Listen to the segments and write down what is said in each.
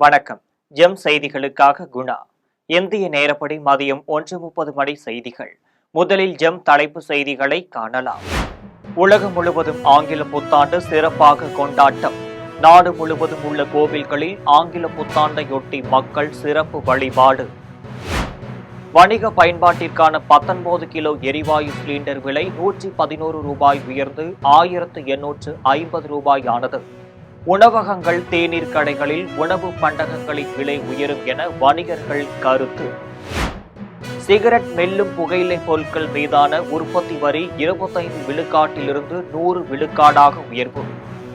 வணக்கம். ஜெம் செய்திகளுக்காக குணா. இந்திய நேரப்படி மதியம் 1:30 மணி செய்திகள். முதலில் ஜெம் தலைப்பு செய்திகளை காணலாம். உலகம் முழுவதும் ஆங்கில புத்தாண்டு சிறப்பாக கொண்டாட்டம். நாடு முழுவதும் உள்ள கோவில்களில் ஆங்கில புத்தாண்டையொட்டி மக்கள் சிறப்பு வழிபாடு. வணிக பயன்பாட்டிற்கான 19 கிலோ எரிவாயு சிலிண்டர் விலை ரூபாய் 111 உயர்ந்து ரூபாய் 850 ஆனது. உணவகங்கள், தேநீர் கடைகளில் உணவு பண்டகங்களின் விலை உயரும் என வணிகர்கள் கருத்து. சிகரெட், மெல்லும் புகையிலை பொருட்கள் மீதான உற்பத்தி வரி 25 விழுக்காட்டிலிருந்து 100 விழுக்காடாக உயர்வு.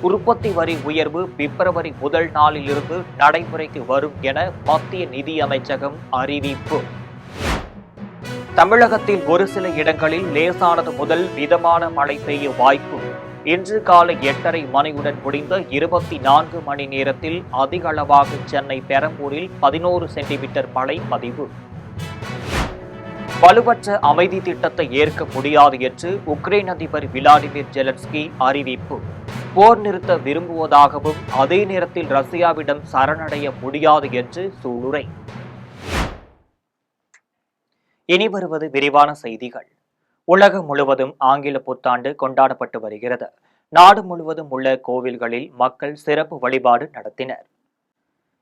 உற்பத்தி வரி உயர்வு பிப்ரவரி முதல் நாளிலிருந்து நடைமுறைக்கு வரும் என மத்திய நிதியமைச்சகம் அறிவிப்பு. தமிழகத்தில் ஒரு சில இடங்களில் லேசானது முதல் மிதமான மழை பெய்ய வாய்ப்பு. இன்று காலை 8:30 மணியுடன் முடிந்த 24 மணி நேரத்தில் அதிக அளவாக சென்னை பெரம்பூரில் 11 சென்டிமீட்டர் மழை பதிவு. வலுவற்ற அமைதி திட்டத்தை ஏற்க முடியாது என்று உக்ரைன் அதிபர் விளாடிமிர் ஜெலன்ஸ்கி அறிவிப்பு. போர் நிறுத்த விரும்புவதாகவும் அதே நேரத்தில் ரஷ்யாவிடம் சரணடைய முடியாது என்று சூளுரை. இனி வருவது விரிவான செய்திகள். உலகம் முழுவதும் ஆங்கில புத்தாண்டு கொண்டாடப்பட்டு வருகிறது. நாடு முழுவதும் உள்ள கோவில்களில் மக்கள் சிறப்பு வழிபாடு நடத்தினர்.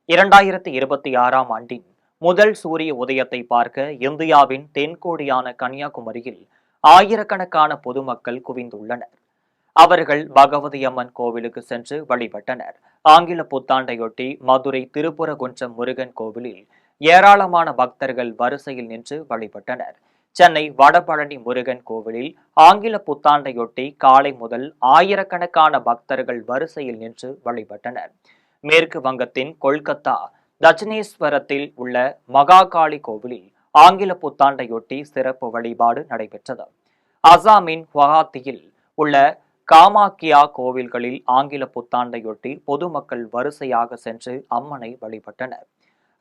2026ஆம் ஆண்டின் முதல் சூரிய உதயத்தை பார்க்க இந்தியாவின் தென்கோடியான கன்னியாகுமரியில் ஆயிரக்கணக்கான பொதுமக்கள் குவிந்துள்ளனர். அவர்கள் பகவதி அம்மன் கோவிலுக்கு சென்று வழிபட்டனர். ஆங்கில புத்தாண்டையொட்டி மதுரை திருப்புரகுன்றம் முருகன் கோவிலில் ஏராளமான பக்தர்கள் வரிசையில் நின்று வழிபட்டனர். சென்னை வடபழனி முருகன் கோவிலில் ஆங்கில புத்தாண்டையொட்டி காலை முதல் ஆயிரக்கணக்கான பக்தர்கள் வரிசையில் நின்று வழிபட்டனர். மேற்கு வங்கத்தின் கொல்கத்தா தட்சிணேஸ்வரத்தில் உள்ள மகாகாளி கோவிலில் ஆங்கில புத்தாண்டையொட்டி சிறப்பு வழிபாடு நடைபெற்றது. அசாமின் குவஹாத்தியில் உள்ள காமாக்கியா கோவில்களில் ஆங்கில புத்தாண்டையொட்டி பொதுமக்கள் வரிசையாக சென்று அம்மனை வழிபட்டனர்.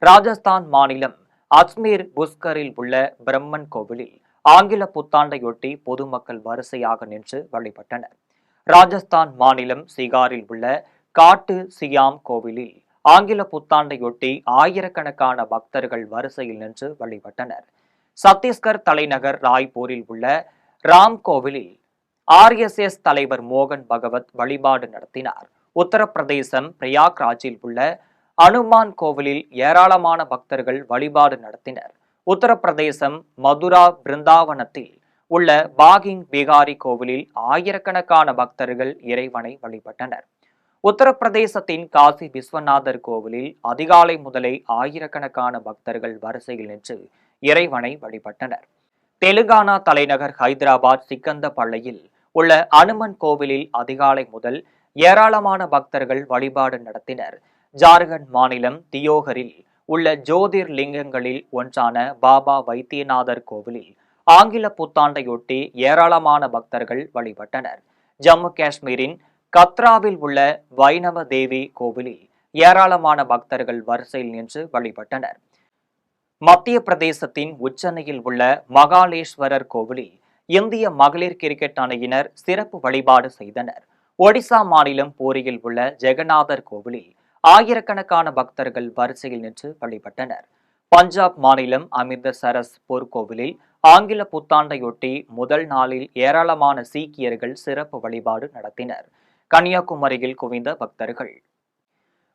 ராஜஸ்தான் மாநிலம் அஜ்மீர் புஷ்கரில் உள்ள பிரம்மன் கோவிலில் ஆங்கில புத்தாண்டையொட்டி பொதுமக்கள் வரிசையாக நின்று வழிபட்டனர். ராஜஸ்தான் மாநிலம் சிகாரில் உள்ள காட்டு சியாம் கோவிலில் ஆங்கில புத்தாண்டையொட்டி ஆயிரக்கணக்கான பக்தர்கள் வரிசையில் நின்று வழிபட்டனர். சத்தீஸ்கர் தலைநகர் ராய்ப்பூரில் உள்ள ராம் கோவிலில் RSS தலைவர் மோகன் பகவத் வழிபாடு நடத்தினார். உத்தரப்பிரதேசம் பிரயாக்ராஜில் உள்ள அனுமான் கோவிலில் ஏராளமான பக்தர்கள் வழிபாடு நடத்தினர். உத்தரப்பிரதேசம் மதுரா பிருந்தாவனத்தில் உள்ள பாகிங் பிகாரி கோவிலில் ஆயிரக்கணக்கான பக்தர்கள் இறைவனை வழிபட்டனர். உத்தரப்பிரதேசத்தின் காசி விஸ்வநாதர் கோவிலில் அதிகாலை முதலே ஆயிரக்கணக்கான பக்தர்கள் வரிசையில் நின்று இறைவனை வழிபட்டனர். தெலுங்கானா தலைநகர் ஹைதராபாத் சிக்கந்தப்பள்ளியில் உள்ள அனுமன் கோவிலில் அதிகாலை முதல் ஏராளமான பக்தர்கள் வழிபாடு நடத்தினர். ஜார்க்கண்ட் மாநிலம் தியோகரில் உள்ள ஜோதிர் லிங்கங்களில் ஒன்றான பாபா வைத்தியநாதர் கோவிலில் ஆங்கில புத்தாண்டையொட்டி ஏராளமான பக்தர்கள் வழிபட்டனர். ஜம்மு காஷ்மீரின் கத்ராவில் உள்ள வைணவ தேவி கோவிலில் ஏராளமான பக்தர்கள் வரிசையில் நின்று வழிபட்டனர். மத்திய பிரதேசத்தின் உச்சனையில் உள்ள மகாலேஸ்வரர் கோவிலில் இந்திய மகளிர் கிரிக்கெட் அணியினர் சிறப்பு வழிபாடு செய்தனர். ஒடிசா மாநிலம் பூரியில் உள்ள ஜெகநாதர் கோவிலில் ஆயிரக்கணக்கான பக்தர்கள் வரிசையில் நின்று வழிபட்டனர். பஞ்சாப் மாநிலம் அமிர்தசரஸ் கோவிலில் ஆங்கில புத்தாண்டையொட்டி முதல் நாளில் ஏராளமான சீக்கியர்கள் சிறப்பு வழிபாடு நடத்தினர். கன்னியாகுமரியில் குவிந்த பக்தர்கள்.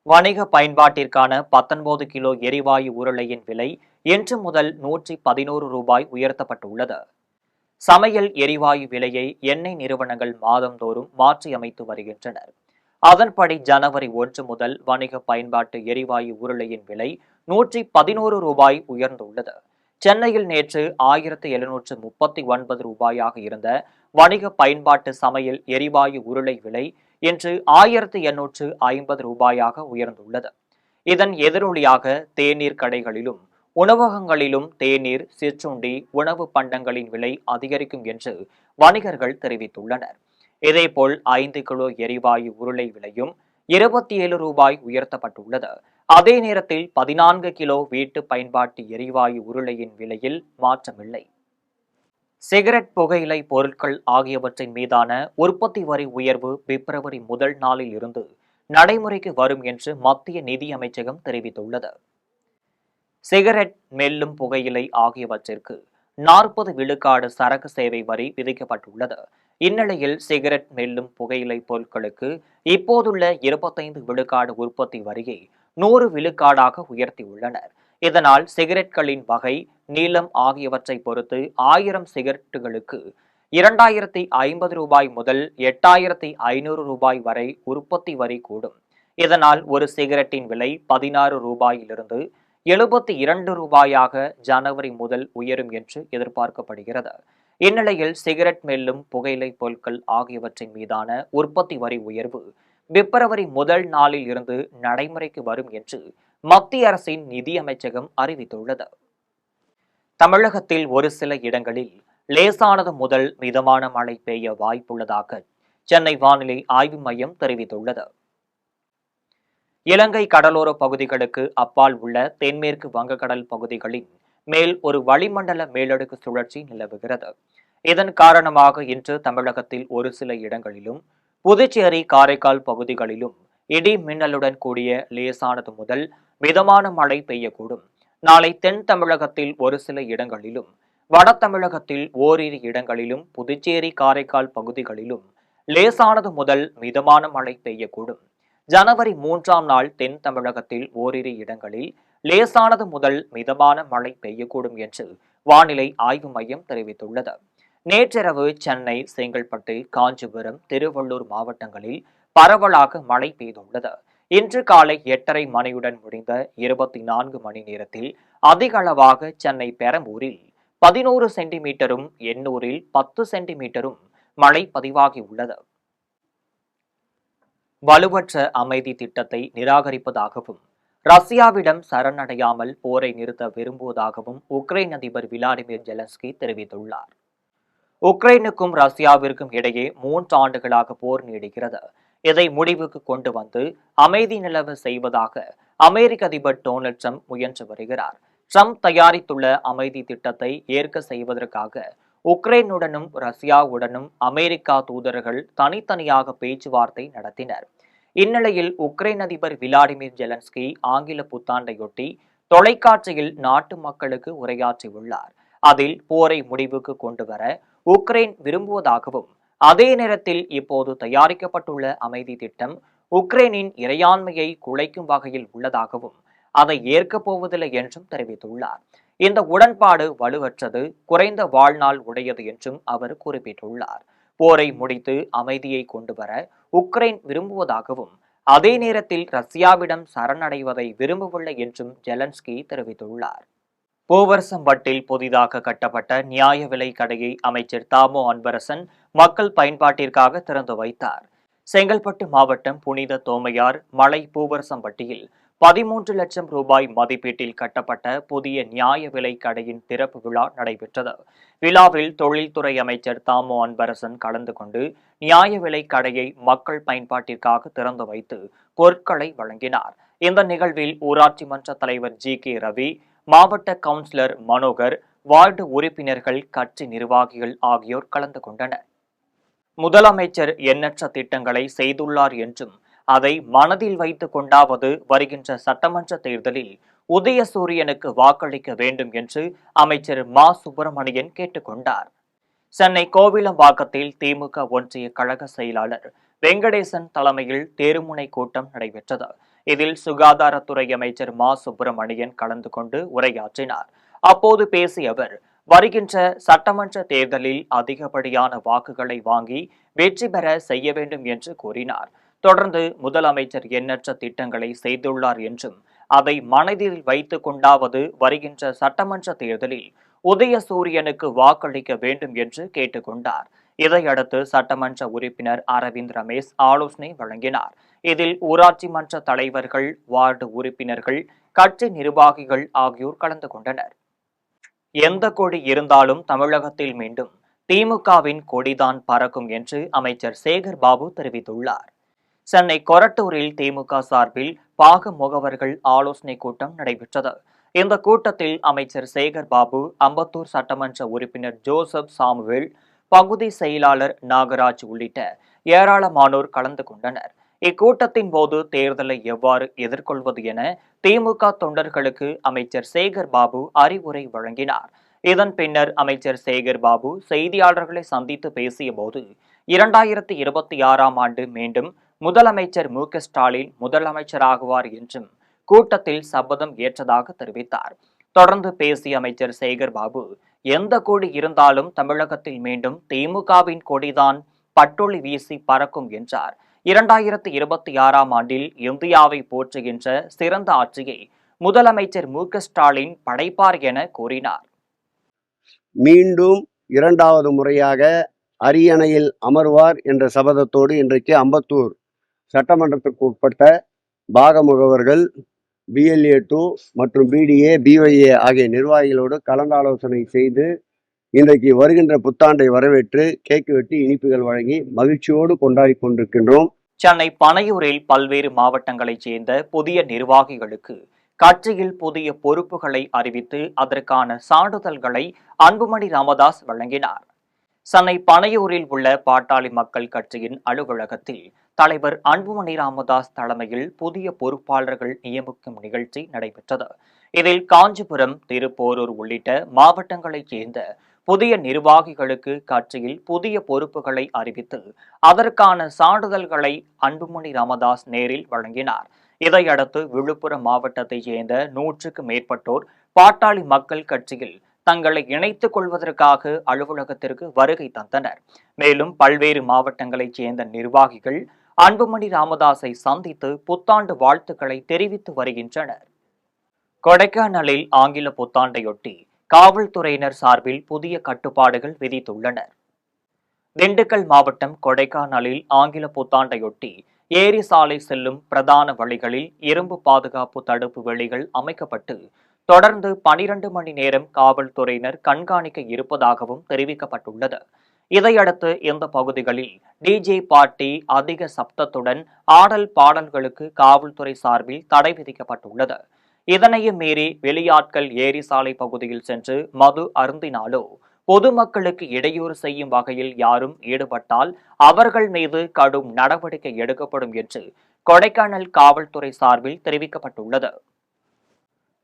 வணிக பயன்பாட்டிற்கான 19 கிலோ எரிவாயு உருளையின் விலை இன்று முதல் ரூபாய் 111 உயர்த்தப்பட்டுள்ளது. சமையல் எரிவாயு விலையை எண்ணெய் நிறுவனங்கள் மாதந்தோறும் மாற்றியமைத்து வருகின்றனர். அதன்படி ஜனவரி 1 முதல் வணிக பயன்பாட்டு எரிவாயு உருளையின் விலை 111 ரூபாய் உயர்ந்துள்ளது. சென்னையில் நேற்று 1739 ரூபாயாக இருந்த வணிக பயன்பாட்டு சமையல் எரிவாயு உருளை விலை இன்று 1850 ரூபாயாக உயர்ந்துள்ளது. இதன் எதிரொலியாக தேநீர் கடைகளிலும் உணவகங்களிலும் தேநீர், சிற்றுண்டி, உணவு பண்டங்களின் விலை அதிகரிக்கும் என்று வணிகர்கள் தெரிவித்துள்ளனர். இதேபோல் 5 கிலோ எரிவாயு உருளை விலையும் 27 ரூபாய் உயர்த்தப்பட்டுள்ளது. அதே நேரத்தில் 14 கிலோ வீட்டு பயன்பாட்டு எரிவாயு உருளையின் விலையில் மாற்றமில்லை. சிகரெட், புகையிலை பொருட்கள் ஆகியவற்றின் மீதான உற்பத்தி வரி உயர்வு பிப்ரவரி முதல் நாளில் இருந்து நடைமுறைக்கு வரும் என்று மத்திய நிதி அமைச்சகம் தெரிவித்துள்ளது. சிகரெட், மெல்லும் புகையிலை ஆகியவற்றிற்கு 40 விழுக்காடு சரக்கு சேவை வரி விதிக்கப்பட்டுள்ளது. இந்நிலையில் சிகரெட், மெல்லும் புகையிலை பொருட்களுக்கு இப்போதுள்ள 25 விழுக்காடு உற்பத்தி வரியை 100 விழுக்காடாக உயர்த்தியுள்ளனர். இதனால் சிகரெட்களின் வகை, நீளம் ஆகியவற்றை பொறுத்து 1000 சிகரெட்டுகளுக்கு 2050 ரூபாய் முதல் 8500 ரூபாய் வரை உற்பத்தி வரி கூடும். இதனால் ஒரு சிகரெட்டின் விலை 16 ரூபாயிலிருந்து 72 ரூபாயாக ஜனவரி முதல் உயரும் என்று எதிர்பார்க்கப்படுகிறது. இந்நிலையில் சிகரெட், மெல்லும் புகையிலை பொருட்கள் ஆகியவற்றின் மீதான உற்பத்தி வரி உயர்வு பிப்ரவரி முதல் நாளில் இருந்து நடைமுறைக்கு வரும் என்று மத்திய அரசின் நிதி அமைச்சகம் அறிவித்துள்ளது. தமிழகத்தில் ஒரு சில இடங்களில் லேசானது முதல் மிதமான மழை பெய்ய வாய்ப்புள்ளதாக சென்னை வானிலை ஆய்வு மையம் தெரிவித்துள்ளது. இலங்கை கடலோர பகுதிகளுக்கு அப்பால் உள்ள தென்மேற்கு வங்கக்கடல் பகுதிகளின் மேல் ஒரு வளிமண்டல மேலடுக்கு சுழற்சி நிலவுகிறது. இதன் காரணமாக இன்று தமிழகத்தில் ஒரு சில இடங்களிலும், புதுச்சேரி, காரைக்கால் பகுதிகளிலும் இடி மின்னலுடன் கூடிய லேசானது முதல் மிதமான மழை பெய்யக்கூடும். நாளை தென் தமிழகத்தில் ஒரு சில இடங்களிலும், வட தமிழகத்தில் ஓரிரு இடங்களிலும், புதுச்சேரி, காரைக்கால் பகுதிகளிலும் லேசானது முதல் மிதமான மழை பெய்யக்கூடும். ஜனவரி 3ஆம் நாள் தென் தமிழகத்தில் ஓரிரு இடங்களில் லேசானது முதல் மிதமான மழை பெய்யக்கூடும் என்று வானிலை ஆய்வு மையம் தெரிவித்துள்ளது. நேற்றிரவு சென்னை, செங்கல்பட்டு, காஞ்சிபுரம், திருவள்ளூர் மாவட்டங்களில் பரவலாக மழை பெய்துள்ளது. இன்று காலை 8:30 மணியுடன் முடிந்த 24 மணி நேரத்தில் அதிக அளவாக சென்னை பெரம்பூரில் 11 சென்டிமீட்டரும், எண்ணூரில் 10 சென்டிமீட்டரும் மழை பதிவாகியுள்ளது. வலுவற்ற அமைதி திட்டத்தை நிராகரிப்பதாகவும், ரஷ்யாவிடம் சரணடையாமல் போரை நிறுத்த விரும்புவதாகவும் உக்ரைன் அதிபர் விளாடிமிர் ஜெலன்ஸ்கி தெரிவித்துள்ளார். உக்ரைனுக்கும் ரஷ்யாவிற்கும் இடையே 3 ஆண்டுகளாக போர் நீடிக்கிறது. இதை முடிவுக்கு கொண்டு வந்து அமைதி நிலவ செய்வதாக அமெரிக்க அதிபர் டொனால்ட் ட்ரம்ப் முயன்று வருகிறார். ட்ரம்ப் தயாரித்துள்ள அமைதி திட்டத்தை ஏற்க செய்வதற்காக உக்ரைனுடனும் ரஷ்யாவுடனும் அமெரிக்கா தூதர்கள் தனித்தனியாக பேச்சுவார்த்தை நடத்தினர். இந்நிலையில் உக்ரைன் அதிபர் விளாடிமிர் ஜெலன்ஸ்கி ஆங்கில புத்தாண்டையொட்டி தொலைக்காட்சியில் நாட்டு மக்களுக்கு உரையாற்றியுள்ளார். அதில் போரை முடிவுக்கு கொண்டு வர உக்ரைன் விரும்புவதாகவும், அதே நேரத்தில் இப்போது தயாரிக்கப்பட்டுள்ள அமைதி திட்டம் உக்ரைனின் இறையாண்மையை குலைக்கும் வகையில் உள்ளதாகவும், அதை ஏற்கப் போவதில்லை என்றும் தெரிவித்துள்ளார். இந்த உடன்பாடு வலுவற்றது, குறைந்த வாழ்நாள் உடையது என்றும் அவர் குறிப்பிட்டுள்ளார். போரை முடித்து அமைதியை கொண்டு வர உக்ரைன் விரும்புவதாகவும், அதே நேரத்தில் ரஷ்யாவிடம் சரணடைவதை விரும்பவில்லை என்றும் ஜெலன்ஸ்கி தெரிவித்துள்ளார். பூவரசம்பட்டில் புதிதாக கட்டப்பட்ட நியாய விலை கடையை அமைச்சர் தாமோ அன்பரசன் மக்கள் பயன்பாட்டிற்காக திறந்து வைத்தார். செங்கல்பட்டு மாவட்டம் புனித தோமையார் மலை பூவரசம்பட்டியில் 13 லட்சம் ரூபாய் மதிப்பீட்டில் கட்டப்பட்ட புதிய நியாய விலை கடையின் திறப்பு விழா நடைபெற்றது. விழாவில் தொழில்துறை அமைச்சர் தாமோ அன்பரசன் கலந்து கொண்டு நியாய விலை கடையை மக்கள் பயன்பாட்டிற்காக திறந்து வைத்து பொருட்களை வழங்கினார். இந்த நிகழ்வில் ஊராட்சி மன்ற தலைவர் ஜி.கே. ரவி, மாவட்ட கவுன்சிலர் மனோகர், வார்டு உறுப்பினர்கள், கட்சி நிர்வாகிகள் ஆகியோர் கலந்து கொண்டனர். முதலமைச்சர் எண்ணற்ற திட்டங்களை செய்துள்ளார் என்றும், அதை மனதில் வைத்துக் கொண்டாவது வருகின்ற சட்டமன்ற தேர்தலில் உதயசூரியனுக்கு வாக்களிக்க வேண்டும் என்று அமைச்சர் மா. சுப்பிரமணியன் கேட்டுக்கொண்டார். சென்னை கோவிலம்பாக்கத்தில் திமுக ஒன்றிய கழக செயலாளர் வெங்கடேசன் தலைமையில் தேர்முனை கூட்டம் நடைபெற்றது. இதில் சுகாதாரத்துறை அமைச்சர் மா. சுப்பிரமணியன் கலந்து கொண்டு உரையாற்றினார். அப்போது பேசிய அவர், வருகின்ற சட்டமன்ற தேர்தலில் அதிகப்படியான வாக்குகளை வாங்கி வெற்றி பெற செய்ய வேண்டும் என்று கூறினார். தொடர்ந்து முதலமைச்சர் எண்ணற்ற திட்டங்களை செய்துள்ளார் என்றும், அதை மனதில் வைத்துக் கொண்டாவது வருகின்ற சட்டமன்ற தேர்தலில் உதயசூரியனுக்கு வாக்களிக்க வேண்டும் என்று கேட்டுக்கொண்டார். இதையடுத்து சட்டமன்ற உறுப்பினர் அரவிந்த் ரமேஷ் ஆலோசனை வழங்கினார். இதில் ஊராட்சி மன்ற தலைவர்கள், வார்டு உறுப்பினர்கள், கட்சி நிர்வாகிகள் ஆகியோர் கலந்து கொண்டனர். எந்த கொடி இருந்தாலும் தமிழகத்தில் மீண்டும் திமுகவின் கொடிதான் பறக்கும் என்று அமைச்சர் சேகர் பாபு தெரிவித்துள்ளார். சென்னை கொரட்டூரில் திமுக சார்பில் பாக முகவர்கள் ஆலோசனை கூட்டம் நடைபெற்றது. இந்த கூட்டத்தில் அமைச்சர் சேகர் பாபு, அம்பத்தூர் சட்டமன்ற உறுப்பினர் ஜோசப் சாமுவேல், பகுதி செயலாளர் நாகராஜ் உள்ளிட்ட ஏராளமானோர் கலந்து கொண்டனர். இக்கூட்டத்தின் போது தேர்தலை எவ்வாறு எதிர்கொள்வது என திமுக தொண்டர்களுக்கு அமைச்சர் சேகர் பாபு அறிவுரை வழங்கினார். இதன் பின்னர் அமைச்சர் சேகர் பாபு செய்தியாளர்களை சந்தித்து பேசிய போது 2026ஆம் ஆண்டு மீண்டும் முதலமைச்சர் மு.க.ஸ்டாலின் முதலமைச்சராகுவார் என்றும் கூட்டத்தில் சபதம் ஏற்றதாக தெரிவித்தார். தொடர்ந்து பேசிய அமைச்சர் சேகர் பாபு, எந்த கொடி இருந்தாலும் தமிழகத்தில் மீண்டும் திமுகவின் கொடிதான் பட்டொளி வீசி பறக்கும் என்றார். 2026ஆம் ஆண்டில் இந்தியாவை போற்றுகின்ற சிறந்த ஆட்சியை முதலமைச்சர் மு.க.ஸ்டாலின் படைப்பார் என கூறினார். மீண்டும் இரண்டாவது முறையாக அரியணையில் அமர்வார் என்ற சபதத்தோடு இன்றைக்கு அம்பத்தூர் சட்டமன்றத்திற்கு உட்பட்ட பாகமுகவர்கள் BLA2 மற்றும் BDA, BYA ஆகிய நிர்வாகிகளோடு கலந்தாலோசனை செய்து இன்றைக்கு வருகின்ற புத்தாண்டை வரவேற்று கேக்கு வெட்டி இனிப்புகள் வழங்கி மகிழ்ச்சியோடு கொண்டாடி கொண்டிருக்கின்றோம். சென்னை பனையூரில் பல்வேறு மாவட்டங்களைச் சேர்ந்த புதிய நிர்வாகிகளுக்கு கட்சியில் புதிய பொறுப்புகளை அறிவித்து அதற்கான சான்றிதழ்களை அன்புமணி ராமதாஸ் வழங்கினார். சென்னை பனையூரில் உள்ள பாட்டாளி மக்கள் கட்சியின் அலுவலகத்தில் தலைவர் அன்புமணி ராமதாஸ் தலைமையில் புதிய பொறுப்பாளர்கள் நியமிக்கும் நிகழ்ச்சி நடைபெற்றது. இதில் காஞ்சிபுரம், திருப்போரூர் உள்ளிட்ட மாவட்டங்களைச் சேர்ந்த புதிய நிர்வாகிகளுக்கு கட்சியில் புதிய பொறுப்புகளை அறிவித்து அதற்கான சான்றிதழ்களை அன்புமணி ராமதாஸ் நேரில் வழங்கினார். இதையடுத்து விழுப்புரம் மாவட்டத்தைச் சேர்ந்த 100க்கும் மேற்பட்டோர் பாட்டாளி மக்கள் கட்சியில் தங்களை இணைத்துக் கொள்வதற்காக அலுவலகத்திற்கு வருகை தந்தனர். மேலும் பல்வேறு மாவட்டங்களைச் சேர்ந்த நிர்வாகிகள் அன்புமணி ராமதாஸை சந்தித்து புத்தாண்டு வாழ்த்துக்களை தெரிவித்து வருகின்றனர். கொடைக்கானலில் ஆங்கில புத்தாண்டையொட்டி காவல்துறையினர் சார்பில் புதிய கட்டுப்பாடுகள் விதித்துள்ளனர். திண்டுக்கல் மாவட்டம் கொடைக்கானலில் ஆங்கில புத்தாண்டையொட்டி ஏரி சாலை செல்லும் பிரதான வழிகளில் இரும்பு பாதுகாப்பு தடுப்பு வேலிகள் அமைக்கப்பட்டு தொடர்ந்து 12 மணி நேரம் காவல்துறையினர் கண்காணிக்க இருப்பதாகவும் தெரிவிக்கப்பட்டுள்ளது. இதையடுத்து இந்த பகுதிகளில் டிஜே பார்ட்டி அதிக சப்தத்துடன் ஆடல் பாடல்களுக்கு காவல்துறை சார்பில் தடை விதிக்கப்பட்டுள்ளது. இதனையும் மீறி வெளியாட்கள் ஏரி சாலை பகுதியில் சென்று மது அருந்தினாலோ பொதுமக்களுக்கு இடையூறு செய்யும் வகையில் யாரும் ஈடுபட்டால் அவர்கள் மீது கடும் நடவடிக்கை எடுக்கப்படும் என்று கொடைக்கானல் காவல்துறை சார்பில் தெரிவிக்கப்பட்டுள்ளது.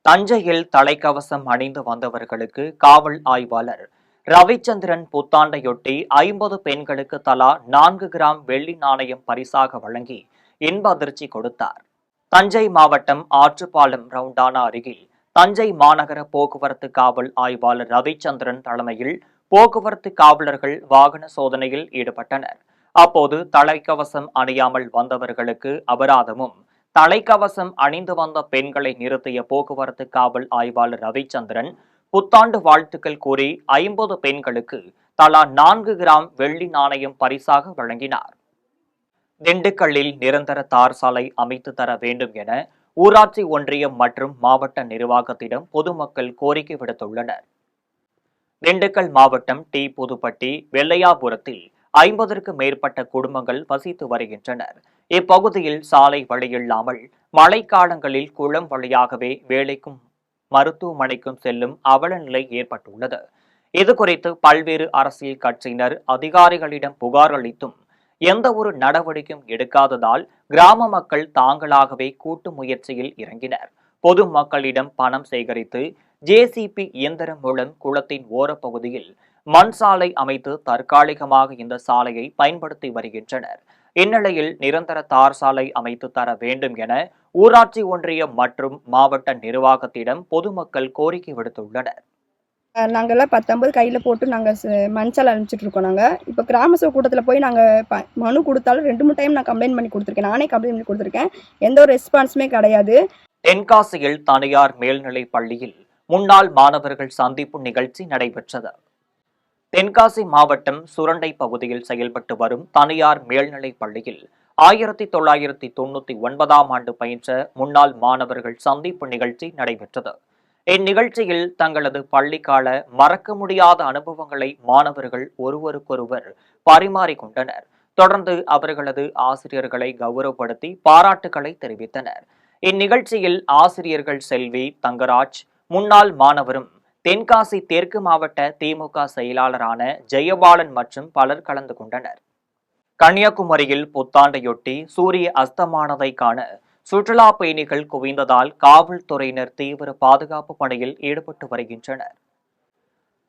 தஞ்சையில் தலைக்கவசம் அணிந்து வந்தவர்களுக்கு காவல் ஆய்வாளர் ரவிச்சந்திரன் புத்தாண்டையொட்டி 50 பெண்களுக்கு தலா 4 கிராம் வெள்ளி நாணயம் பரிசாக வழங்கி இன்ப அதிர்ச்சி கொடுத்தார். தஞ்சை மாவட்டம் ஆற்றுப்பாலம் ரவுண்டானா அருகில் தஞ்சை மாநகர போக்குவரத்து காவல் ஆய்வாளர் ரவிச்சந்திரன் தலைமையில் போக்குவரத்து காவலர்கள் வாகன சோதனையில் ஈடுபட்டனர். அப்போது தலைக்கவசம் அணியாமல் வந்தவர்களுக்கு அபராதமும், தலைக்கவசம் அணிந்து வந்த பெண்களை நிறுத்திய போக்குவரத்து காவல் ஆய்வாளர் ரவிச்சந்திரன் புத்தாண்டு வாழ்த்துக்கள் கூறி 50 பெண்களுக்கு தலா 4 கிராம் வெள்ளி நாணயம் பரிசாக வழங்கினார். திண்டுக்கல்லில் நிரந்தர தார் சாலை அமைத்து தர வேண்டும் என ஊராட்சி ஒன்றியம் மற்றும் மாவட்ட நிர்வாகத்திடம் பொதுமக்கள் கோரிக்கை விடுத்துள்ளனர். திண்டுக்கல் மாவட்டம் டி. புதுப்பட்டி, வெள்ளையாபுரத்தில் 50க்கும் மேற்பட்ட குடும்பங்கள் வசித்து வருகின்றனர். இப்பகுதியில் சாலை வழியில்லாமல் மழைக்காலங்களில் குளம் வழியாகவே வேலைக்கும் மருத்துவமனைக்கும் செல்லும் அவல நிலை ஏற்பட்டுள்ளது. இதுகுறித்து பல்வேறு அரசியல் கட்சியினர் அதிகாரிகளிடம் புகார் அளித்தும் எந்த ஒரு நடவடிக்கையும் எடுக்காததால் கிராம மக்கள் தாங்களாகவே கூட்டு முயற்சியில் இறங்கினர். பொதுமக்களிடம் பணம் சேகரித்து JCB இயந்திரம் மூலம் குளத்தின் ஓரப்பகுதியில் மண் சாலை அமைத்து தற்காலிகமாக இந்த சாலையை பயன்படுத்தி வருகின்றனர். இந்நிலையில் நிரந்தர தார் சாலை அமைத்து தர வேண்டும் என ஊராட்சி ஒன்றியம் மற்றும் மாவட்ட நிர்வாகத்திடம் பொதுமக்கள் கோரிக்கை விடுத்துள்ளனர். நாங்கள்லாம் 10-50 கையில் போட்டு நாங்கள் மண் சாலை அனுப்பிச்சிட்டு இருக்கோம். நாங்கள் இப்போ கிராம சபை கூட்டத்தில் போய் நாங்கள் மனு கொடுத்தாலும் 2-3 டைம் நான் கம்ப்ளைண்ட் பண்ணி கொடுத்துருக்கேன். நானே கம்ப்ளைண்ட் பண்ணி கொடுத்துருக்கேன். எந்த ஒரு ரெஸ்பான்ஸுமே கிடையாது. தென்காசியில் தனியார் மேல்நிலைப் பள்ளியில் முன்னாள் மாணவர்கள் சந்திப்பு நிகழ்ச்சி நடைபெற்றது. தென்காசி மாவட்டம் சுரண்டை பகுதியில் செயல்பட்டு வரும் தனியார் மேல்நிலைப் பள்ளியில் 1999ஆம் ஆண்டு பயின்ற முன்னாள் மாணவர்கள் சந்திப்பு நிகழ்ச்சி நடைபெற்றது. இந்நிகழ்ச்சியில் தங்களது பள்ளிக்கால மறக்க முடியாத அனுபவங்களை மாணவர்கள் ஒருவருக்கொருவர் பரிமாறிக்கொண்டனர். தொடர்ந்து அவர்களது ஆசிரியர்களை கௌரவப்படுத்தி பாராட்டுக்களை தெரிவித்தனர். இந்நிகழ்ச்சியில் ஆசிரியர்கள் செல்வி, தங்கராஜ், முன்னாள் மாணவரும் தென்காசி தெற்கு மாவட்ட திமுக செயலாளரான ஜெயபாலன் மற்றும் பலர் கலந்து கொண்டனர். கன்னியாகுமரியில் புத்தாண்டையொட்டி சூரிய அஸ்தமானதை காண சுற்றுலா பயணிகள் குவிந்ததால் காவல்துறையினர் தீவிர பாதுகாப்பு பணியில் ஈடுபட்டு வருகின்றனர்.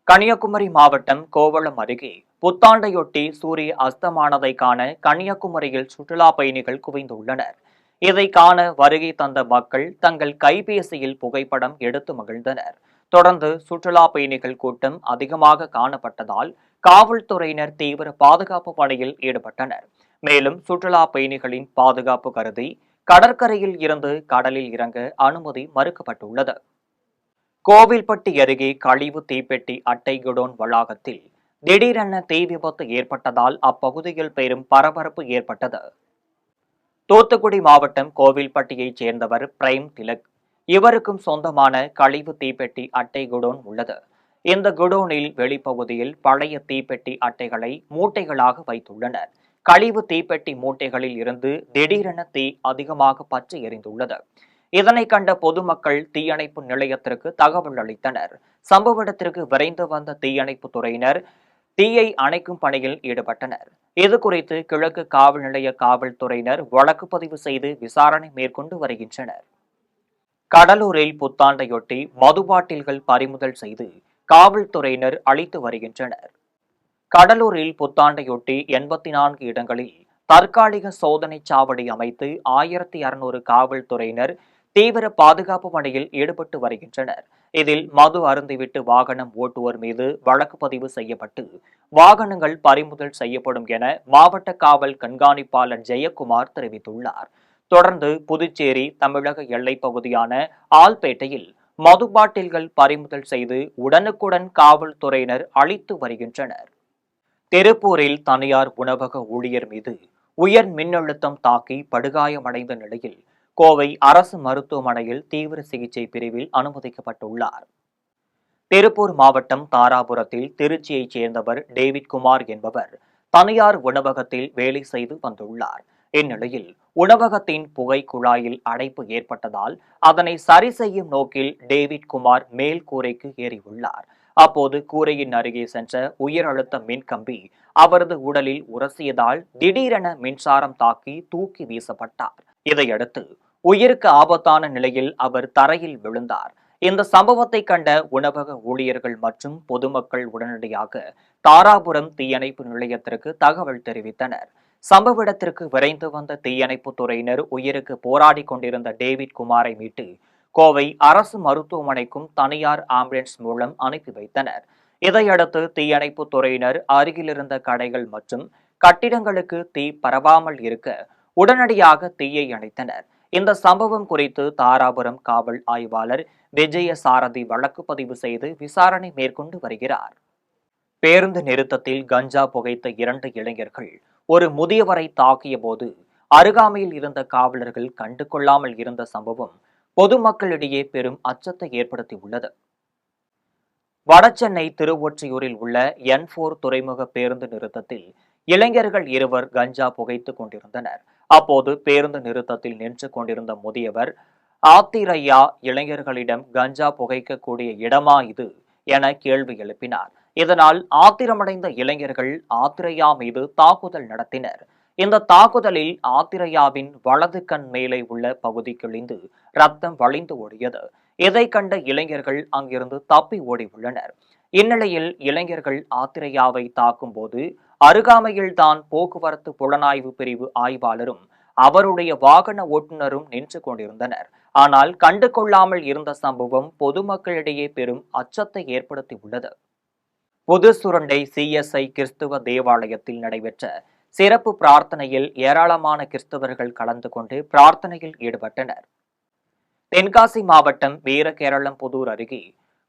கன்னியாகுமரி மாவட்டம் கோவளம் அருகே புத்தாண்டையொட்டி சூரிய அஸ்தமானதை காண கன்னியாகுமரியில் சுற்றுலா பயணிகள் குவிந்துள்ளனர். இதை காண வருகை தந்த மக்கள் தங்கள் கைபேசியில் புகைப்படம் எடுத்து மகிழ்ந்தனர். தொடர்ந்து சுற்றுலா பயணிகள் கூட்டம் அதிகமாக காணப்பட்டதால் காவல்துறையினர் தீவிர பாதுகாப்பு பணியில் ஈடுபட்டனர். மேலும் சுற்றுலா பயணிகளின் பாதுகாப்பு கருதி கடற்கரையில் இருந்து கடலில் இறங்க அனுமதி மறுக்கப்பட்டுள்ளது. கோவில்பட்டி அருகே கழிவு தீப்பெட்டி அட்டை குடோன் வளாகத்தில் திடீரென தீ விபத்து ஏற்பட்டதால் அப்பகுதியில் பெரும் பரபரப்பு ஏற்பட்டது. தூத்துக்குடி மாவட்டம் கோவில்பட்டியைச் சேர்ந்தவர் பிரேம் திலக். இவருக்கும் சொந்தமான கழிவு தீப்பெட்டி அட்டை குடோன் உள்ளது. இந்த குடோனில் வெளிப்பகுதியில் பழைய தீப்பெட்டி அட்டைகளை மூட்டைகளாக வைத்துள்ளனர். கழிவு தீப்பெட்டி மூட்டைகளில் இருந்து திடீரென தீ அதிகமாக பற்றி எரிந்துள்ளது. இதனை கண்ட பொதுமக்கள் தீயணைப்பு நிலையத்திற்கு தகவல் அளித்தனர். சம்பவ இடத்திற்கு விரைந்து வந்த தீயணைப்பு துறையினர் தீயை அணைக்கும் பணியில் ஈடுபட்டனர். இதுகுறித்து கிழக்கு காவல் நிலைய காவல்துறையினர் வழக்கு பதிவு செய்து விசாரணை மேற்கொண்டு வருகின்றனர். கடலூரில் புத்தாண்டையொட்டி மது பாட்டில்கள் பறிமுதல் செய்து காவல்துறையினர் அளித்து வருகின்றனர். கடலூரில் புத்தாண்டையொட்டி 84 இடங்களில் தற்காலிக சோதனை சாவடி அமைத்து 1600 காவல்துறையினர் தீவிர பாதுகாப்பு பணியில் ஈடுபட்டு வருகின்றனர். இதில் மது அருந்திவிட்டு வாகனம் ஓட்டுவோர் மீது வழக்கு பதிவு செய்யப்பட்டு வாகனங்கள் பறிமுதல் செய்யப்படும் என மாவட்ட காவல் கண்காணிப்பாளர் ஜெயக்குமார் தெரிவித்துள்ளார். தொடர்ந்து புதுச்சேரி தமிழக எல்லைப் பகுதியான ஆல்பேட்டையில் மது பாட்டில்கள் பறிமுதல் செய்து உடனுக்குடன் காவல்துறையினர் அளித்து வருகின்றனர். திருப்பூரில் தனியார் உணவக ஊழியர் மீது உயர் மின்னழுத்தம் தாக்கி படுகாயமடைந்த நிலையில் கோவை அரசு மருத்துவமனையில் தீவிர சிகிச்சை பிரிவில் அனுமதிக்கப்பட்டுள்ளார். திருப்பூர் மாவட்டம் தாராபுரத்தில் திருச்சியைச் சேர்ந்தவர் டேவிட் குமார் என்பவர் தனியார் உணவகத்தில் வேலை செய்து வந்துள்ளார். இந்நிலையில் உணவகத்தின் புகை குழாயில் அடைப்பு ஏற்பட்டதால் அதனை சரி செய்யும் நோக்கில் டேவிட் குமார் மேல் கூரைக்கு ஏறியுள்ளார். அப்போது கூரையின் அருகே சென்ற உயர் அழுத்த மின்கம்பி அவரது உடலில் உரசியதால் திடீரென மின்சாரம் தாக்கி தூக்கி வீசப்பட்டார். இதையடுத்து உயிருக்கு ஆபத்தான நிலையில் அவர் தரையில் விழுந்தார். இந்த சம்பவத்தை கண்ட உணவக ஊழியர்கள் மற்றும் பொதுமக்கள் உடனடியாக தாராபுரம் தீயணைப்பு நிலையத்திற்கு தகவல் தெரிவித்தனர். சம்பவ இடத்திற்கு விரைந்து வந்த தீயணைப்பு துறையினர் உயிருக்கு போராடி கொண்டிருந்த டேவிட் குமாரை மீட்டு கோவை அரசு மருத்துவமனைக்கும் தனியார் ஆம்புலன்ஸ் மூலம் அனுப்பி வைத்தனர். இதையடுத்து தீயணைப்பு துறையினர் அருகிலிருந்த கடைகள் மற்றும் கட்டிடங்களுக்கு தீ பரவாமல் இருக்க உடனடியாக தீயை அணைத்தனர். இந்த சம்பவம் குறித்து தாராபுரம் காவல் ஆய்வாளர் விஜய சாரதி வழக்கு பதிவு செய்து விசாரணை மேற்கொண்டு வருகிறார். பேருந்து நிறுத்தத்தில் கஞ்சா புகைத்த 2 இளைஞர்கள் ஒரு முதியவரை தாக்கிய போது அருகாமையில் இருந்த காவலர்கள் கண்டு கொள்ளாமல் இருந்த சம்பவம் பொதுமக்களிடையே பெரும் அச்சத்தை ஏற்படுத்தியுள்ளது. வடசென்னை திருவொற்றியூரில் உள்ள N4 துறைமுக பேருந்து நிறுத்தத்தில் இளைஞர்கள் 2 கஞ்சா புகைத்துக் கொண்டிருந்தனர். அப்போது பேருந்து நிறுத்தத்தில் நின்று கொண்டிருந்த முதியவர், ஆத்திரையா, இளைஞர்களிடம் கஞ்சா புகைக்கக்கூடிய இடமா இது என கேள்வி எழுப்பினார். இதனால் ஆத்திரமடைந்த இளைஞர்கள் ஆத்திரையா மீது தாக்குதல் நடத்தினர். இந்த தாக்குதலில் ஆத்திரையாவின் வலது கண் மேலே உள்ள பகுதி கிழிந்து ரத்தம் வழிந்து ஓடியது. இதை கண்ட இளைஞர்கள் அங்கிருந்து தப்பி ஓடி உள்ளனர். இந்நிலையில் இளைஞர்கள் ஆத்திரையாவை தாக்கும் போது அருகாமையில் தான் போக்குவரத்து புலனாய்வு பிரிவு ஆய்வாளரும் அவருடைய வாகன ஓட்டுநரும் நின்று கொண்டிருந்தனர். ஆனால் கண்டு கொள்ளாமல் இருந்த சம்பவம் பொதுமக்களிடையே பெரும் அச்சத்தை ஏற்படுத்தியுள்ளது. புதுசுரண்டை CSI கிறிஸ்துவ தேவாலயத்தில் நடைபெற்ற சிறப்பு பிரார்த்தனையில் ஏராளமான கிறிஸ்தவர்கள் கலந்து கொண்டு பிரார்த்தனையில் ஈடுபட்டனர். தென்காசி மாவட்டம் வீரகேரளம்புதூர் அருகே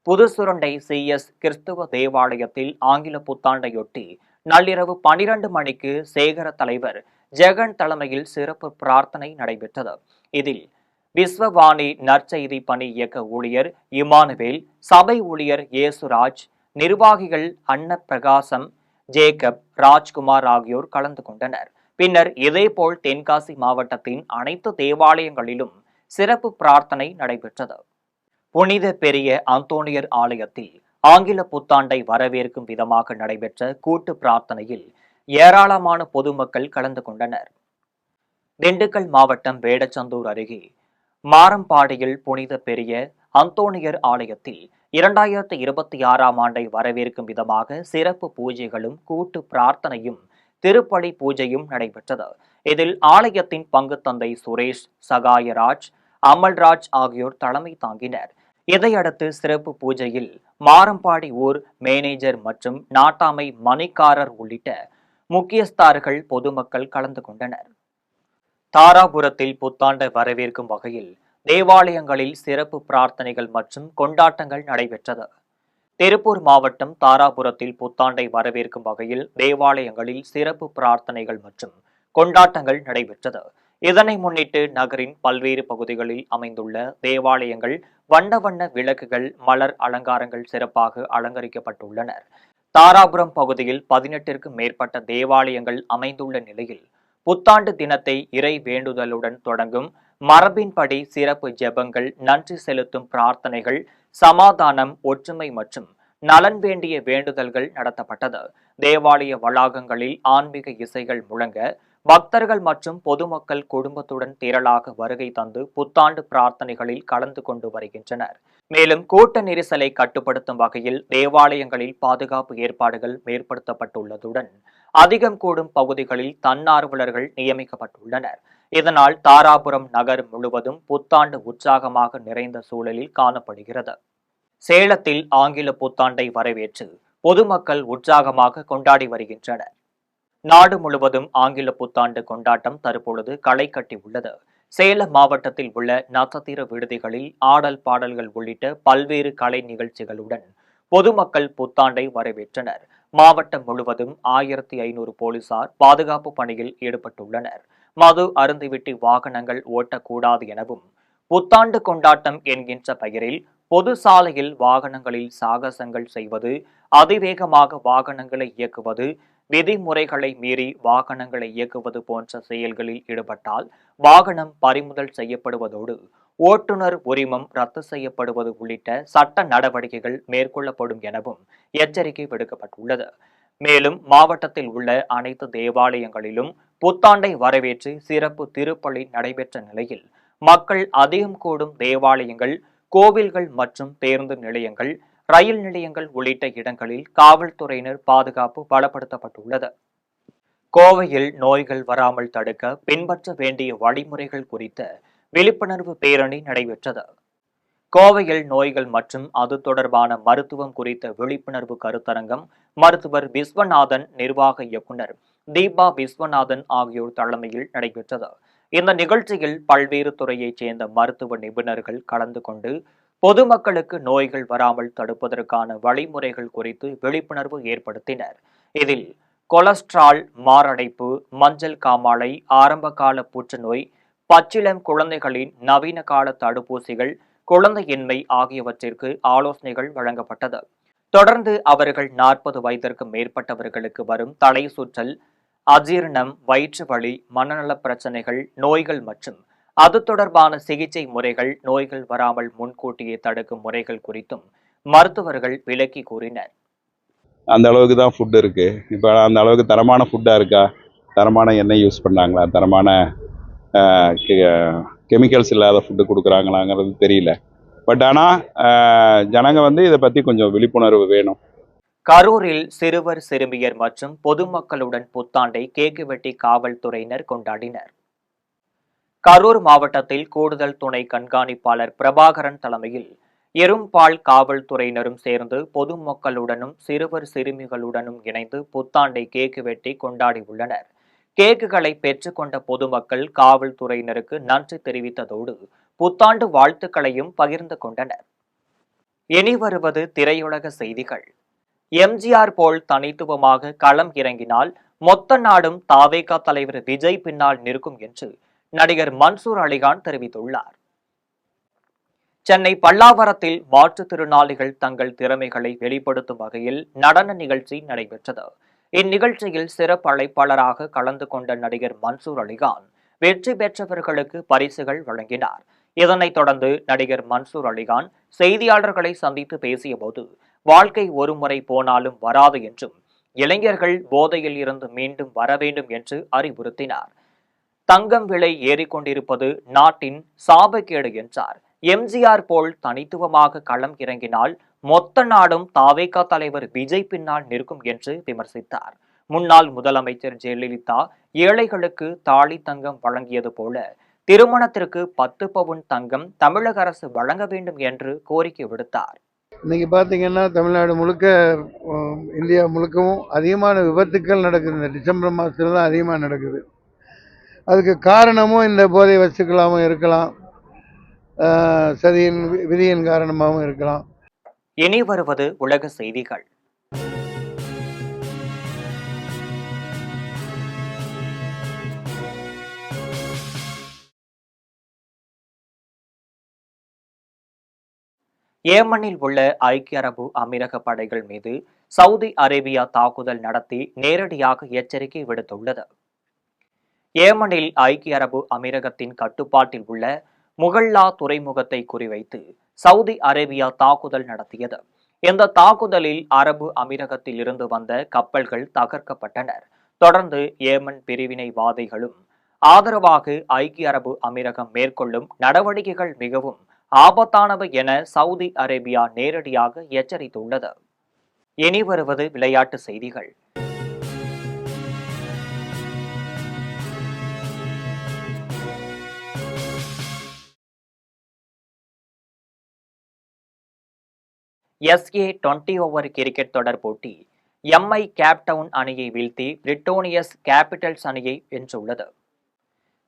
புதுசுரண்டை CS கிறிஸ்துவ தேவாலயத்தில் ஆங்கில புத்தாண்டையொட்டி நள்ளிரவு 12 மணிக்கு சேகர தலைவர் ஜெகன் தலைமையில் சிறப்பு பிரார்த்தனை நடைபெற்றது. இதில் விஸ்வவாணி நற்செய்தி பணி இயக்க ஊழியர் இமானுவேல், சபை ஊழியர் இயேசுராஜ், நிர்வாகிகள் அன்னப்பிரகாசம், ஜேக்கப், ராஜ்குமார் ஆகியோர் கலந்து கொண்டனர். பின்னர் இதேபோல் தென்காசி மாவட்டத்தின் அனைத்து தேவாலயங்களிலும் சிறப்பு பிரார்த்தனை நடைபெற்றது. புனித பெரிய அந்தோணியர் ஆலயத்தில் ஆங்கில புத்தாண்டை வரவேற்கும் விதமாக நடைபெற்ற கூட்டு பிரார்த்தனையில் ஏராளமான பொதுமக்கள் கலந்து கொண்டனர். திண்டுக்கல் மாவட்டம் வேடச்சந்தூர் அருகே மாரம்பாடியில் புனித பெரிய அந்தோணியர் ஆலயத்தில் 2026ஆம் ஆண்டை வரவேற்கும் விதமாக சிறப்பு பூஜைகளும் கூட்டு பிரார்த்தனையும் திருப்பலி பூஜையும் நடைபெற்றது. இதில் ஆலயத்தின் பங்கு தந்தை சுரேஷ், சகாயராஜ், அமல்ராஜ் ஆகியோர் தலைமை தாங்கினர். இதையடுத்து சிறப்பு பூஜையில் மாரம்பாடி ஊர் மேனேஜர் மற்றும் நாட்டாமை மணிக்காரர் உள்ளிட்ட முக்கியஸ்தார்கள் பொதுமக்கள் கலந்து கொண்டனர். தாராபுரத்தில் புத்தாண்டை வரவேற்கும் வகையில் தேவாலயங்களில் சிறப்பு பிரார்த்தனைகள் மற்றும் கொண்டாட்டங்கள் நடைபெற்றது. திருப்பூர் மாவட்டம் தாராபுரத்தில் புத்தாண்டை வரவேற்கும் வகையில் தேவாலயங்களில் சிறப்பு பிரார்த்தனைகள் மற்றும் கொண்டாட்டங்கள் நடைபெற்றது. இதனை முன்னிட்டு நகரின் பல்வேறு பகுதிகளில் அமைந்துள்ள தேவாலயங்கள் வண்ண வண்ண விளக்குகள், மலர் அலங்காரங்கள் சிறப்பாக அலங்கரிக்கப்பட்டுள்ளனர். தாராபுரம் பகுதியில் 18க்கும் மேற்பட்ட தேவாலயங்கள் அமைந்துள்ள நிலையில் புத்தாண்டு தினத்தை இறை வேண்டுதலுடன் தொடங்கும் மரபின்படி சிறப்பு ஜெபங்கள், நன்றி செலுத்தும் பிரார்த்தனைகள், சமாதானம், ஒற்றுமை மற்றும் நலன் வேண்டிய வேண்டுதல்கள் நடத்தப்பட்டது. தேவாலய வளாகங்களில் ஆன்மீக இசைகள் முழங்க பக்தர்கள் மற்றும் பொதுமக்கள் குடும்பத்துடன் திரளாக வருகை தந்து புத்தாண்டு பிரார்த்தனைகளில் கலந்து கொண்டு வருகின்றனர். மேலும் கூட்ட நெரிசலை கட்டுப்படுத்தும் வகையில் தேவாலயங்களில் பாதுகாப்பு ஏற்பாடுகள் மேற்படுத்தப்பட்டுள்ளதுடன் அதிகம் கூடும் பகுதிகளில் தன்னார்வலர்கள் நியமிக்கப்பட்டுள்ளனர். இதனால் தாராபுரம் நகர் முழுவதும் புத்தாண்டு உற்சாகமாக நிறைந்த சூழலில் காணப்படுகிறது. சேலத்தில் ஆங்கில புத்தாண்டை வரவேற்று பொதுமக்கள் உற்சாகமாக கொண்டாடி வருகின்றனர். நாடு முழுவதும் ஆங்கில புத்தாண்டு கொண்டாட்டம் தற்பொழுது களை கட்டி உள்ளது. சேலம் மாவட்டத்தில் உள்ள நட்சத்திர விடுதிகளில் ஆடல், பாடல்கள் உள்ளிட்ட பல்வேறு கலை நிகழ்ச்சிகளுடன் பொதுமக்கள் புத்தாண்டை வரவேற்றனர். மாவட்டம் முழுவதும் 1500 போலீசார் பாதுகாப்பு பணியில் ஈடுபட்டுள்ளனர். மது அருந்திவிட்டு வாகனங்கள் ஓட்டக்கூடாது எனவும், புத்தாண்டு கொண்டாட்டம் என்கின்ற பெயரில் பொது சாலையில் வாகனங்களில் சாகசங்கள் செய்வது, அதிவேகமாக வாகனங்களை இயக்குவது, விதிமுறைகளை மீறி வாகனங்களை இயக்குவது போன்ற செயல்களில் ஈடுபட்டால் வாகனம் பறிமுதல் செய்யப்படுவதோடு ஓட்டுநர் உரிமம் ரத்து செய்யப்படுவது உள்ளிட்ட சட்ட நடவடிக்கைகள் மேற்கொள்ளப்படும் எனவும் எச்சரிக்கை விடுக்கப்பட்டுள்ளது. மேலும் மாவட்டத்தில் உள்ள அனைத்து தேவாலயங்களிலும் புத்தாண்டை வரவேற்று சிறப்பு திருப்பலி நடைபெற்ற நிலையில் மக்கள் அதிகம் கூடும் தேவாலயங்கள், கோவில்கள் மற்றும் பேருந்து நிலையங்கள், ரயில் நிலையங்கள் உள்ளிட்ட இடங்களில் காவல்துறையினர் பாதுகாப்பு பலப்படுத்தப்பட்டுள்ளது. கோவையில் நோய்கள் வராமல் தடுக்க பின்பற்ற வேண்டிய வழிமுறைகள் குறித்த விழிப்புணர்வு பேரணி நடைபெற்றது. கோவையில் நோய்கள் மற்றும் அது தொடர்பான மருத்துவம் குறித்த விழிப்புணர்வு கருத்தரங்கம் மருத்துவர் விஸ்வநாதன், நிர்வாக இயக்குனர் தீபா விஸ்வநாதன் ஆகியோர் தலைமையில் நடைபெற்றது. இந்த நிகழ்ச்சியில் பல்வேறு துறையைச் சேர்ந்த மருத்துவ நிபுணர்கள் கலந்து கொண்டு பொதுமக்களுக்கு நோய்கள் வராமல் தடுப்பதற்கான வழிமுறைகள் குறித்து விழிப்புணர்வு ஏற்படுத்தினர். இதில் கொலஸ்ட்ரால், மாரடைப்பு, மஞ்சள் காமாலை, ஆரம்பகால புற்றுநோய், பச்சிளம் குழந்தைகளின் நவீன கால தடுப்பூசிகள், குழந்தையின்மை ஆகியவற்றிற்கு ஆலோசனைகள் வழங்கப்பட்டது. தொடர்ந்து அவர்கள் 40 வயதிற்கு மேற்பட்டவர்களுக்கு வரும் தலை சுற்றல், அஜீரணம், வயிற்று வலி, மனநல பிரச்சனைகள், நோய்கள் மற்றும் அது தொடர்பான சிகிச்சை முறைகள், நோய்கள் வராமல் முன்கூட்டியே தடுக்கும் முறைகள் குறித்தும் மருத்துவர்கள் விளக்கி கூறினர். அந்த அளவுக்கு தான் ஃபுட் இருக்கு. இப்போ அந்த அளவுக்கு தரமான ஃபுட்டாக இருக்கா, தரமான எண்ணெய் யூஸ் பண்ணாங்களா, தரமான கெமிக்கல்ஸ் இல்லாத ஃபுட்டு கொடுக்குறாங்களாங்கிறது தெரியல. பட் ஆனால் ஜனங்க இதை பற்றி கொஞ்சம் விழிப்புணர்வு வேணும். கரூரில் சிறுவர், சிறுமியர் மற்றும் பொதுமக்களுடன் புத்தாண்டை கேக்கு வெட்டி காவல்துறையினர் கொண்டாடினர். கரூர் மாவட்டத்தில் கூடுதல் துணை கண்காணிப்பாளர் பிரபாகரன் தலைமையில் எறும்பால் காவல்துறையினரும் சேர்ந்து பொதுமக்களுடனும் சிறுவர், சிறுமிகளுடனும் இணைந்து புத்தாண்டை கேக்கு வெட்டி கொண்டாடி உள்ளனர். கேக்குகளை பெற்றுக்கொண்ட பொதுமக்கள் காவல்துறையினருக்கு நன்றி தெரிவித்ததோடு புத்தாண்டு வாழ்த்துக்களையும் பகிர்ந்து கொண்டனர். இனி வருவது திரையுலக செய்திகள். எம்ஜிஆர் போல் தனித்துவமாக களம் இறங்கினால் மொத்த நாடும் தாவேகா தலைவர் விஜய் பின்னால் நிற்கும் என்று நடிகர் மன்சூர் அலிகான் தெரிவித்துள்ளார். சென்னை பல்லாவரத்தில் மாற்றுத்திறனாளிகள் தங்கள் திறமைகளை வெளிப்படுத்தும் வகையில் நடன நிகழ்ச்சி நடைபெற்றது. இந்நிகழ்ச்சியில் சிறப்பு அழைப்பாளராக கலந்து கொண்ட நடிகர் மன்சூர் அலிகான் வெற்றி பெற்றவர்களுக்கு பரிசுகள் வழங்கினார். இதனைத் தொடர்ந்து நடிகர் மன்சூர் அலிகான் செய்தியாளர்களை சந்தித்து பேசிய போது, வாழ்க்கை ஒருமுறை போனாலும் வராது என்றும் இளைஞர்கள் போதையில் இருந்து மீண்டும் வர வேண்டும் என்று அறிவுறுத்தினார். தங்கம் விலை ஏறிக்கொண்டிருப்பது நாட்டின் சாபக்கேடு என்றார். எம்ஜிஆர் போல் தனித்துவமாக களம் இறங்கினால் மொத்த நாடும் தாவேகா தலைவர் விஜய் பின்னால் நிற்கும் என்று விமர்சித்தார். முன்னாள் முதலமைச்சர் ஜெயலலிதா ஏழைகளுக்கு தாலி தங்கம் வழங்கியது போல திருமணத்திற்கு 10 பவுன் தங்கம் தமிழக அரசு வழங்க வேண்டும் என்று கோரிக்கை விடுத்தார். இன்னைக்கு பார்த்தீங்கன்னா தமிழ்நாடு முழுக்க இந்தியா முழுக்கவும் அதிகமான விபத்துக்கள் நடக்குது. இந்த டிசம்பர் மாதத்துல தான் அதிகமாக நடக்குது. அதுக்கு காரணமும் இந்த போதை வஸ்துக்களாகவும் இருக்கலாம், சதியின் விதியின் காரணமாகவும் இருக்கலாம். இனி வருவது உலக செய்திகள். ஏமனில் உள்ள ஐக்கிய அரபு அமீரக படைகள் மீது சவுதி அரேபியா தாக்குதல் நடத்தி நேரடியாக எச்சரிக்கை விடுத்துள்ளது. ஏமனில் ஐக்கிய அரபு அமீரகத்தின் கட்டுப்பாட்டில் உள்ள முகல்லா துறைமுகத்தை குறிவைத்து சவுதி அரேபியா தாக்குதல் நடத்தியது. இந்த தாக்குதலில் அரபு அமீரகத்தில் இருந்து வந்த கப்பல்கள் தகர்க்கப்பட்டனர். தொடர்ந்து ஏமன் பிரிவினைவாதிகளும் ஆதரவாக ஐக்கிய அரபு அமீரகம் மேற்கொள்ளும் நடவடிக்கைகள் மிகவும் ஆபத்தானவை என சவுதி அரேபியா நேரடியாக எச்சரித்துள்ளது. இனி வருவது விளையாட்டு செய்திகள். SA-20 ஓவர் கிரிக்கெட் தொடர் போட்டி எம்ஐ கேப்டவுன் அணியை வீழ்த்தி பிரிட்டோனியஸ் கேபிட்டல்ஸ் அணியை வென்றுள்ளது.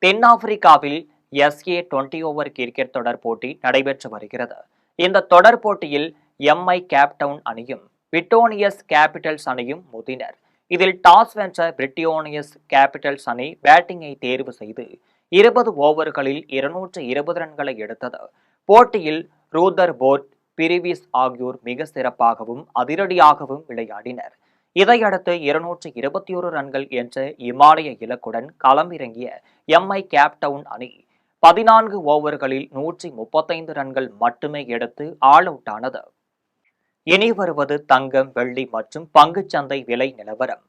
தென்னாப்பிரிக்காவில் SA-20 ஓவர் கிரிக்கெட் தொடர் போட்டி நடைபெற்று வருகிறது. இந்த தொடர் போட்டியில் எம்ஐ கேப்டவுன் அணியும் பிரிட்டோனியஸ் கேபிட்டல்ஸ் அணியும் மோதினர். இதில் டாஸ் வென்ற பிரிட்டோனியஸ் கேபிட்டல்ஸ் அணி பேட்டிங்கை தேர்வு செய்து 20 ஓவர்களில் 220 ரன்களை எடுத்தது. போட்டியில் ரூதர் போர்ட், பிரிவிஸ் ஆகியோர் மிக சிறப்பாகவும் அதிரடியாகவும் விளையாடினர். இதையடுத்து 221 ரன்கள் என்ற இமாலய இலக்குடன் களமிறங்கிய எம்ஐ கேப்டவுன் அணி 14 ஓவர்களில் 135 ரன்கள் மட்டுமே எடுத்து ஆல் அவுட் ஆனது. இனி வருவது தங்கம், வெள்ளி மற்றும் பங்குச்சந்தை விலை நிலவரம்.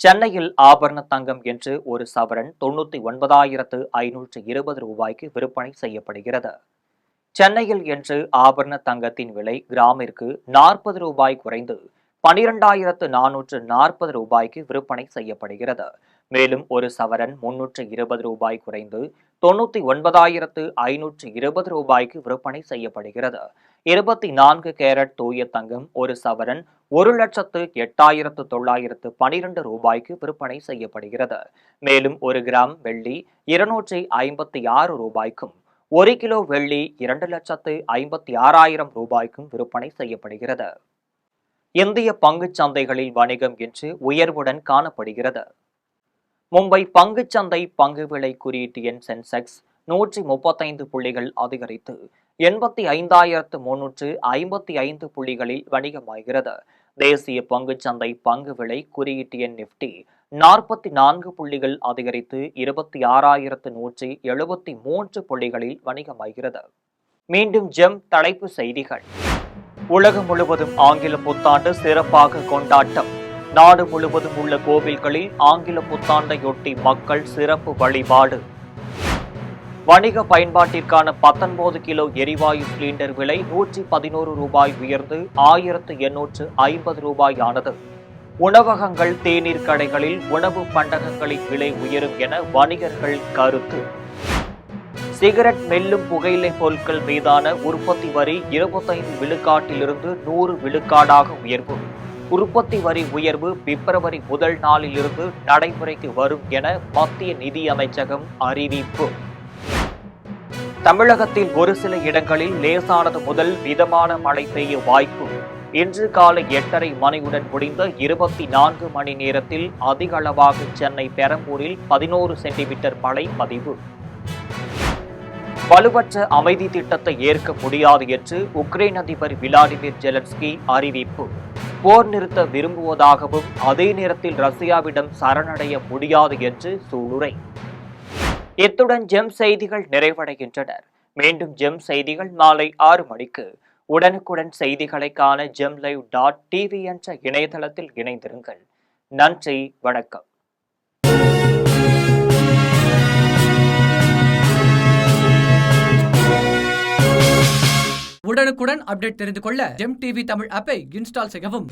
சென்னையில் ஆபரண தங்கம் என்று ஒரு சவரன் 99,520 ரூபாய்க்கு விற்பனை செய்யப்படுகிறது. சென்னையில் இன்று ஆபரண தங்கத்தின் விலை கிராமிற்கு 40 ரூபாய் குறைந்து 12,440 ரூபாய்க்கு விற்பனை செய்யப்படுகிறது. மேலும் ஒரு சவரன் 320 ரூபாய் குறைந்து 99,520 ரூபாய்க்கு விற்பனை செய்யப்படுகிறது. 24 கேரட் தூய தங்கம் ஒரு சவரன் 1,08,912 ரூபாய்க்கு விற்பனை செய்யப்படுகிறது. மேலும் ஒரு கிராம் வெள்ளி 256 ரூபாய்க்கும் 1 கிலோ வெள்ளி 2,56,000 ரூபாய்க்கும் விற்பனை செய்யப்படுகிறது. இந்திய பங்குச் சந்தைகளில் வணிகம் இன்று உயர்வுடன் காணப்படுகிறது. மும்பை பங்குச்சந்தை பங்கு விலை குறியீட்டு எண் சென்செக்ஸ் 135 புள்ளிகள் அதிகரித்து 85,355 புள்ளிகளில் வணிகமாகிறது. தேசிய பங்குச்சந்தை பங்கு விலை குறியீட்டு எண் நிப்டி 44 புள்ளிகள் அதிகரித்து 26,173 புள்ளிகளில் வணிகமாகிறது. மீண்டும் ஜெம் தலைப்பு செய்திகள். உலகம் முழுவதும் ஆங்கில புத்தாண்டு சிறப்பாக கொண்டாட்டம். நாடு முழுவதும் உள்ள கோவில்களில் ஆங்கில புத்தாண்டையொட்டி மக்கள் சிறப்பு வழிபாடு. வணிக பயன்பாட்டிற்கான 19 கிலோ எரிவாயு சிலிண்டர் விலை 111 ரூபாய் உயர்ந்து 1,850 ரூபாய் ஆனது. உணவகங்கள், தேநீர் கடைகளில் உணவு பண்டகங்களின் விலை உயரும் என வணிகர்கள் கருத்து. சிகரெட், மெல்லும் புகையிலை பொருட்கள் மீதான உற்பத்தி வரி 25 விழுக்காட்டிலிருந்து 100 விழுக்காடாக உயர்வு. உற்பத்தி வரி உயர்வு பிப்ரவரி முதல் நாளிலிருந்து நடைமுறைக்கு வரும் என மத்திய நிதி அமைச்சகம் அறிவிப்பு. தமிழகத்தில் ஒரு சில இடங்களில் லேசானது முதல் மிதமான மழை பெய்ய வாய்ப்பு. இன்று காலை 8:30 மணியுடன் முடிந்த 24 மணி நேரத்தில் அதிக அளவாக சென்னை பெரம்பூரில் 11 சென்டிமீட்டர் மழை பதிவு. வலுவற்ற அமைதி திட்டத்தை ஏற்க முடியாது என்று உக்ரைன் அதிபர் விளாடிமிர் ஜெலன்ஸ்கி அறிவிப்பு. போர் நிறுத்த விரும்புவதாகவும் அதே நேரத்தில் ரஷ்யாவிடம் சரணடைய முடியாது என்று சூளுரை. இத்துடன் ஜெம் செய்திகள் நிறைவடைகின்றன. மீண்டும் ஜெம் செய்திகள் மாலை 6 மணிக்கு. உடனுக்குடன் செய்திகளை காண gemlive.tv என்ற இணையதளத்தில் இணைந்திருங்கள். நன்றி, வணக்கம். உடனுக்குடன் அப்டேட் தெரிந்து கொள்ள ஜெம் டிவி தமிழ் ஆப்பை இன்ஸ்டால் செய்யவும்.